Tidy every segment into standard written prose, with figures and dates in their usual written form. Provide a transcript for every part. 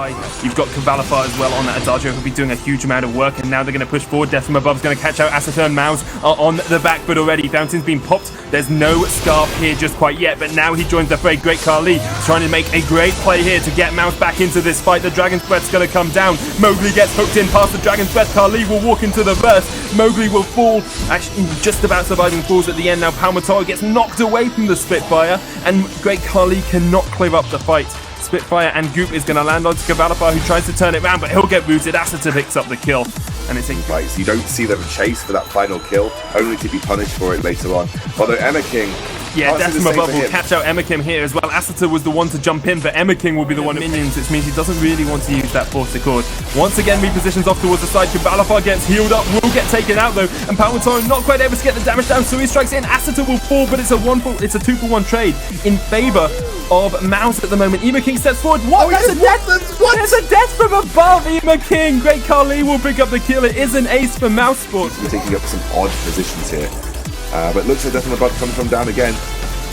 sky. You've got Cavalifar as well on that Adagio, who'll be doing a huge amount of work, and now they're going to push forward. Death from above is going to catch out Asita and Mouz are on the back foot already. Fountain's been popped. There's no Scarf here just quite yet, but now he joins the fray. Great Kali trying to make a great play here to get Mouz back into this fight. The Dragon's Breath's going to come down. Mowgli gets hooked in past the Dragon's Breath. Kali will walk into the burst. Mowgli will fall, actually just about surviving, falls at the end. Now Palmatoro gets knocked away from the Spitfire, and Great Kali cannot clear up the fight. Spitfire and Goop is going to land onto Cavalifar, who tries to turn it around, but he'll get rooted. Asita picks up the kill, and it's a fight. You don't see them chase for that final kill, only to be punished for it later on. Although Emma King, yeah, Death from above will catch out Emma King here as well. Asita was the one to jump in, but Emma King will be the one minions, which means he doesn't really want to use that Force Accord. Once again, repositions off towards the side. Cavalifar gets healed up, will get taken out though, and Palmatoro not quite able to get the damage down, so he strikes in. Asita will fall, but it's a 2-for-1 trade in favor of Mouz at the moment. Emma King steps forward. What? There's a death! What? There's a death from above. Emma King. Great Kali will pick up the kill. It is an ace for MouseSports. We're taking up some odd positions here, but looks like death from above coming from down again.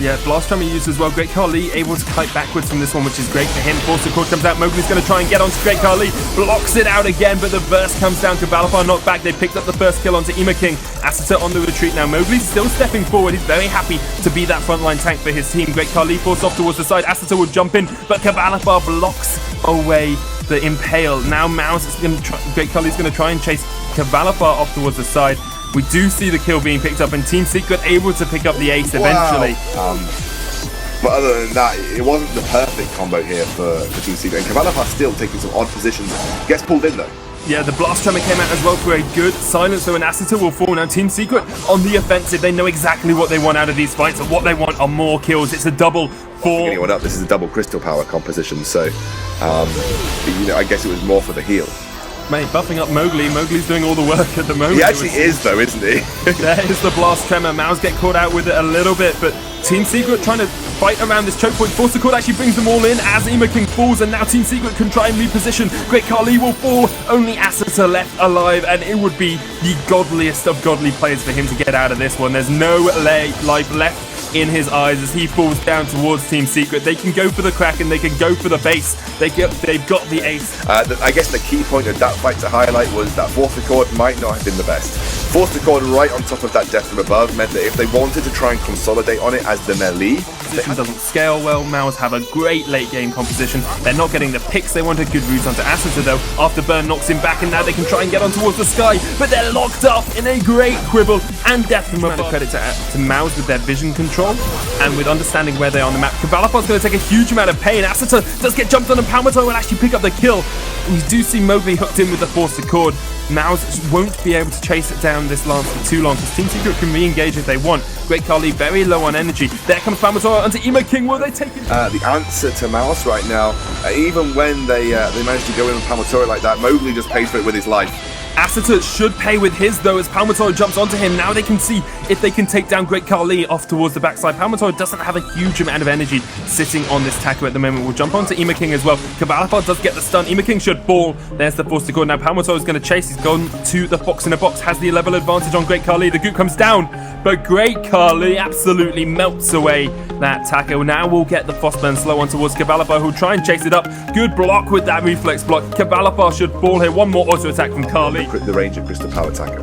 Yeah, Blast Tremor used as well. Great Kali able to kite backwards from this one, which is great for him. Force Accord comes out. Mowgli's going to try and get onto Great Kali. Blocks it out again, but the burst comes down. Cavalifar knocked back. They picked up the first kill onto Emma King. Asita on the retreat now. Mowgli's still stepping forward. He's very happy to be that frontline tank for his team. Great Kali forced off towards the side. Asita will jump in, but Cavalifar blocks away the Impale. Now Mouz is going to try. Great Kali's going to try and chase Cavalifar off towards the side. We do see the kill being picked up, and Team Secret able to pick up the ace eventually. But other than that, it wasn't the perfect combo here for Team Secret. And Cavalifar still taking some odd positions. Gets pulled in though. Yeah, the Blast Tremor came out as well for a good silence, so an Asita will fall. Now Team Secret on the offensive. They know exactly what they want out of these fights, and what they want are more kills. It's a double for anyone up. This is a double crystal power composition, so you know, I guess it was more for the heal. Mate, buffing up Mowgli. Mowgli's doing all the work at the moment. He actually is though, isn't he? There is the Blast Tremor. Mouz get caught out with it a little bit, but Team Secret trying to fight around this choke point. Force Accord actually brings them all in as Emma King falls, and now Team Secret can try and reposition. Great Kali will fall. Only Asita left alive, and it would be the godliest of godly players for him to get out of this one. There's no life left in his eyes as he falls down towards Team Secret. They can go for the Kraken, they can go for the base. They've got the ace. I guess the key point of that fight to highlight was that Force Accord might not have been the best. Force Accord right on top of that death from above meant that if they wanted to try and consolidate on it as the melee, position doesn't scale well. Mouz have a great late game composition. They're not getting the picks they wanted. Good roots onto Asita though. Afterburn knocks him back, and now they can try and get on towards the sky, but they're locked up in a great quibble, and death from above. Credit to Mouz with their vision control and with understanding where they are on the map. Cavalifar's going to take a huge amount of pain. Asita does get jumped on, and Palmatoro will actually pick up the kill. We do see Mowgli hooked in with the Force Accord. Mouz won't be able to chase it down this lance for too long, because Team Secret can re-engage if they want. Great Kali very low on energy. There comes Palmatoro onto Emma King. Will they take it? The answer to Mouz right now, even when they manage to go in with Palmatoro like that, Mowgli just pays for it with his life. Asita should pay with his though, as Palmatoro jumps onto him. Now they can see if they can take down Great Kali off towards the backside. Palmatoro doesn't have a huge amount of energy sitting on this tackle at the moment. We'll jump onto Emma King as well. Cavalifar does get the stun. Emma King should fall. There's the Force Accord. Now Palmatoro is going to chase. He's gone to the fox in a box. Has the level advantage on Great Kali. The goop comes down, but Great Kali absolutely melts away that tackle. Now we'll get the Frostburn slow on towards Cavalifar, who'll try and chase it up. Good block with that reflex block. Cavalifar should fall here. One more auto attack from Kali. The range of crystal power attacker.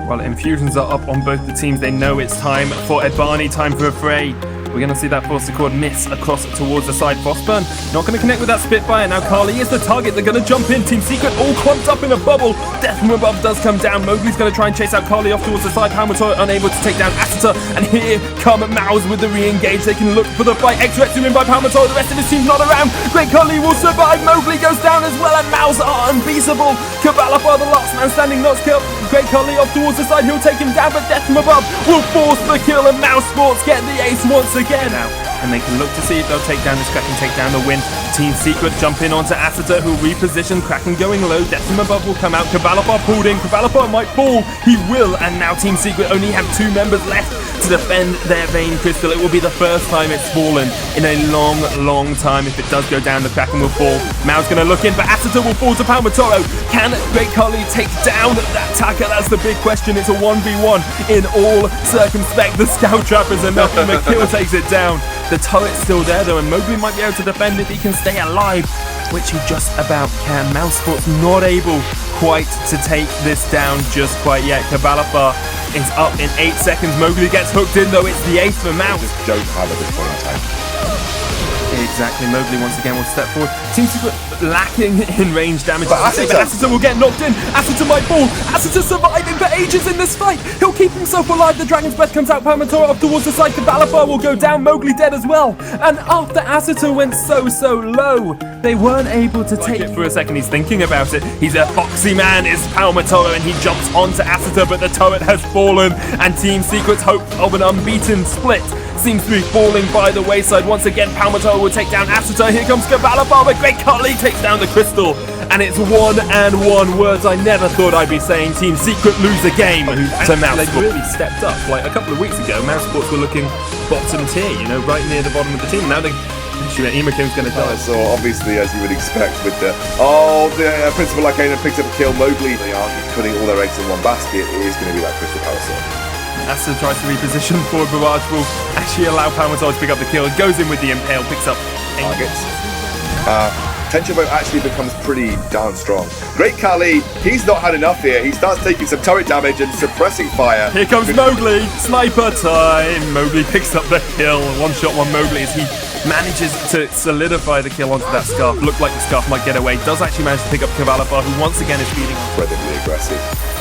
Well, infusions are up on both the teams. They know it's time for a Barney, time for a fray. We're going to see that Force Accord miss across towards the side. Frostburn not going to connect with that Spitfire. Now Kali is the target. They're going to jump in. Team Secret all clumped up in a bubble. Death from above does come down. Mowgli's going to try and chase out Kali off towards the side. Palmatoro unable to take down Asita. And here come Mouz with the re-engage. They can look for the fight. X-Retsu in by Palmatoro. The rest of his team's not around. Great Kali will survive. Mowgli goes down as well, and Mouz are unbeatable. Cavalifar, the last man standing, not killed. Great Kali off towards the side. He'll take him down, but Death from above will force the kill, and MouseSports get the ace once again now, and they can look to see if they'll take down this Kraken, take down the win. Team Secret jump in onto Asita, who reposition. Kraken going low. Death from above will come out. Cavalifar pulled in. Cavalifar might fall. He will, and now Team Secret only have 2 members left to defend their Vein Crystal. It will be the first time it's fallen in a long time. If it does go down, the Kraken will fall. Mouz going to look in, but Asita will fall to Palmatoro. Can Great Kali take down that Taka? That's the big question. It's a 1v1 in all circumspect. The Scout Trap is enough, and McKill takes it down. The turret's still there though, and Mowgli might be able to defend if he can stay alive, which he just about can. MouseSports not able quite to take this down just quite yet. Cabalapa is up in 8 seconds. Mowgli gets hooked in though. It's the ace for Mouz. Just don't have at this point in time. Exactly, Mowgli once again will step forward. Seems to be lacking in range damage. But Asita will get knocked in. Asita might fall. Asita surviving for ages in this fight. He'll keep himself alive. The Dragon's Breath comes out. Palmatora up towards the side. Cabalapa will go down. Mowgli dead as well. And after Asita went so low, they weren't able to take it for a second. He's thinking about it. He's a foxy man, is Palmatora, and he jumps onto Asita, but the turret has fallen. And Team Secret's hope of an unbeaten split seems to be falling by the wayside. Once again, Palmatora will take down Asita. Here comes Cabalapa, but Great Kali takes down the crystal. And it's 1-1, words I never thought I'd be saying. Team Secret lose a game to MouseSports. They've really stepped up. Like a couple of weeks ago, MouseSports were looking bottom tier, you know, right near the bottom of the team. Now they... Imaking's going to die. So obviously, as you would expect with the... Principal Arcana picks up a kill. Mowgli, they aren't putting all their eggs in one basket. It is going to be that Crystal Power Sword. Asita tries to reposition forward. Barrage will actually allow Palmatora to pick up the kill. It goes in with the Impale, picks up targets. Tension Bow actually becomes pretty darn strong. Great Kali, he's not had enough here. He starts taking some turret damage and suppressing fire. Here comes Mowgli. Sniper time. Mowgli picks up the kill. One shot, one Mowgli as he manages to solidify the kill onto that Scarf. Looked like the Scarf might get away. Does actually manage to pick up Cabalapa, who once again is feeding. Incredibly aggressive.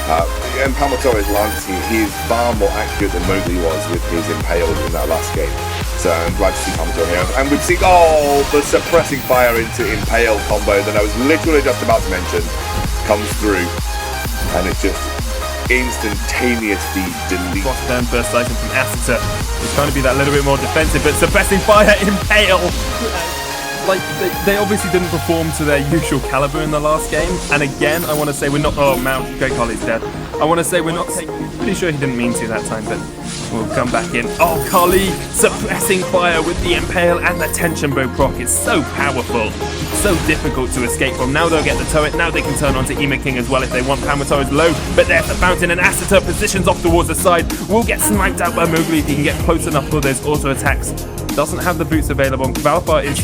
And Palmatora's lance, he is far more accurate than Mowgli was with his Impale in that last game. So I'm glad to see Palmatora here. And we've seen, the suppressing fire into Impale combo that I was literally just about to mention comes through. And it's just instantaneously delete. Cross-turn burst item from Asita. He's trying to be that little bit more defensive, but suppressing fire, Impale. Like, they obviously didn't perform to their usual caliber in the last game. And again, I want to say we're not... Oh, Great Kali's dead. I want to say we're not taking... Pretty sure he didn't mean to that time, but we'll come back in. Oh, Kali suppressing fire with the Impale and the Tension Bow proc. It's so powerful. So difficult to escape from. Now they'll get the turret. Now they can turn onto Imaking as well if they want. Palmatora's low, but there's the fountain, and Asita positions off towards the side. Will get sniped out by Mowgli if he can get close enough for those auto attacks. Doesn't have the boots available. Cabalapa is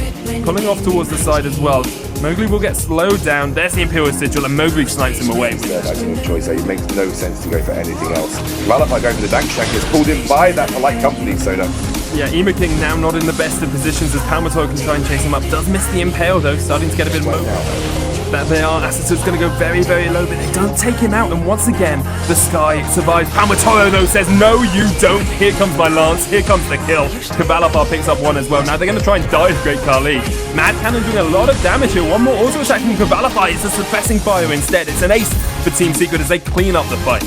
pulling off towards the side as well. Mowgli will get slowed down. There's the Imperial Sigil, and Mowgli snipes him away. That's no choice. It makes no sense to go for anything else. Cabalapa going for the Dank Shank is pulled in by that polite company, Soda. Yeah, Imaking now not in the best of positions as Palmatora can try and chase him up. Does miss the Impale though, starting to get a bit low. That they are. Asita's going to go very low, but they don't take him out. And once again, the Sky survives. Palmatora though says, no, you don't. Here comes my lance. Here comes the kill. Cabalapa picks up one as well. Now they're going to try and dive Great Kali. Mad Cannon doing a lot of damage here. One more auto attack from Cabalapa. It's a suppressing fire instead. It's an ace for Team Secret as they clean up the fight.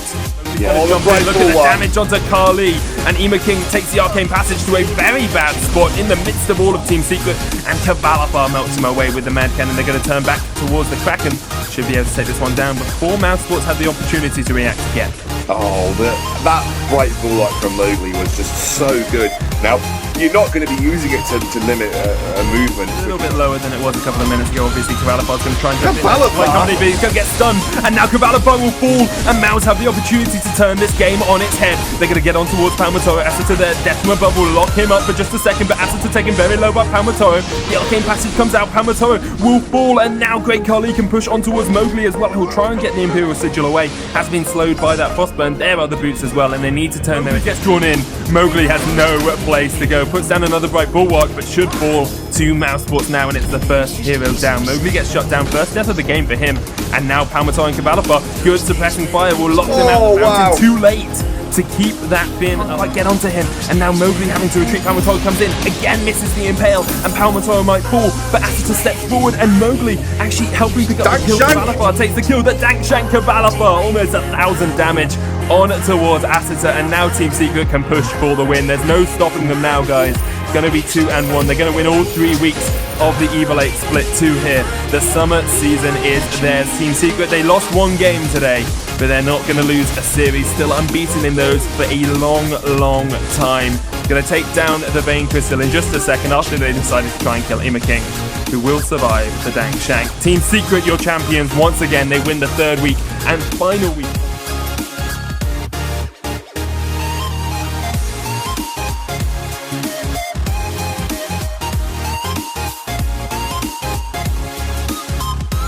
Yeah, Look at the damage onto Kali, and Imaking takes the Arcane Passage to a very bad spot in the midst of all of Team Secret, and Cabalapa melts him away with the Mad Cannon. They're going to turn back towards the Kraken. Should be able to take this one down before MouseSports had the opportunity to react again. Oh, that bright bullet from Mowgli was just so good. Now, you're not going to be using it to limit a movement. A little bit lower than it was a couple of minutes ago. Obviously, Cabalapa's going to try and jump in. Cabalapa! He's going to get stunned, and now Cabalapa will fall, and Mouz have the opportunity to turn this game on its head. They're going to get on towards Palmatora. Asita there, Death from above will lock him up for just a second, but Asita taken very low by Palmatora. The Arcane Passage comes out, Palmatora will fall, and now Great Kali can push on towards Mowgli as well. He'll try and get the Imperial Sigil away. Has been slowed by that Frostburn. There are the boots as well, and they need to turn there. It gets drawn in. Mowgli has no place to go. Puts down another bright bulwark, but should fall to MouseSports now, and it's the first hero down. Mowgli gets shut down. First death of the game for him, and now Palmatora and Cabalapa, good suppressing fire, will lock them out of the fountain. Too late to keep that Finn. Might get onto him, and now Mowgli having to retreat. Palmatora comes in, again misses the Impale, and Palmatora might fall, but Asita steps forward, and Mowgli actually helping pick up the kill. Cabalapa takes the kill. The Dank Shank Cabalapa, almost 1,000 damage on towards Asita, and now Team Secret can push for the win. There's no stopping them now, guys. It's going to be 2-1. They're going to win all 3 weeks of the Evil 8 Split 2 here. The summer season is theirs. Team Secret, they lost one game today, but they're not going to lose a series. Still unbeaten in those for a long time. Going to take down the Vein Crystal in just a second after they decided to try and kill Imaking, who will survive the Dank Shank. Team Secret, your champions once again. They win the 3rd week and final week.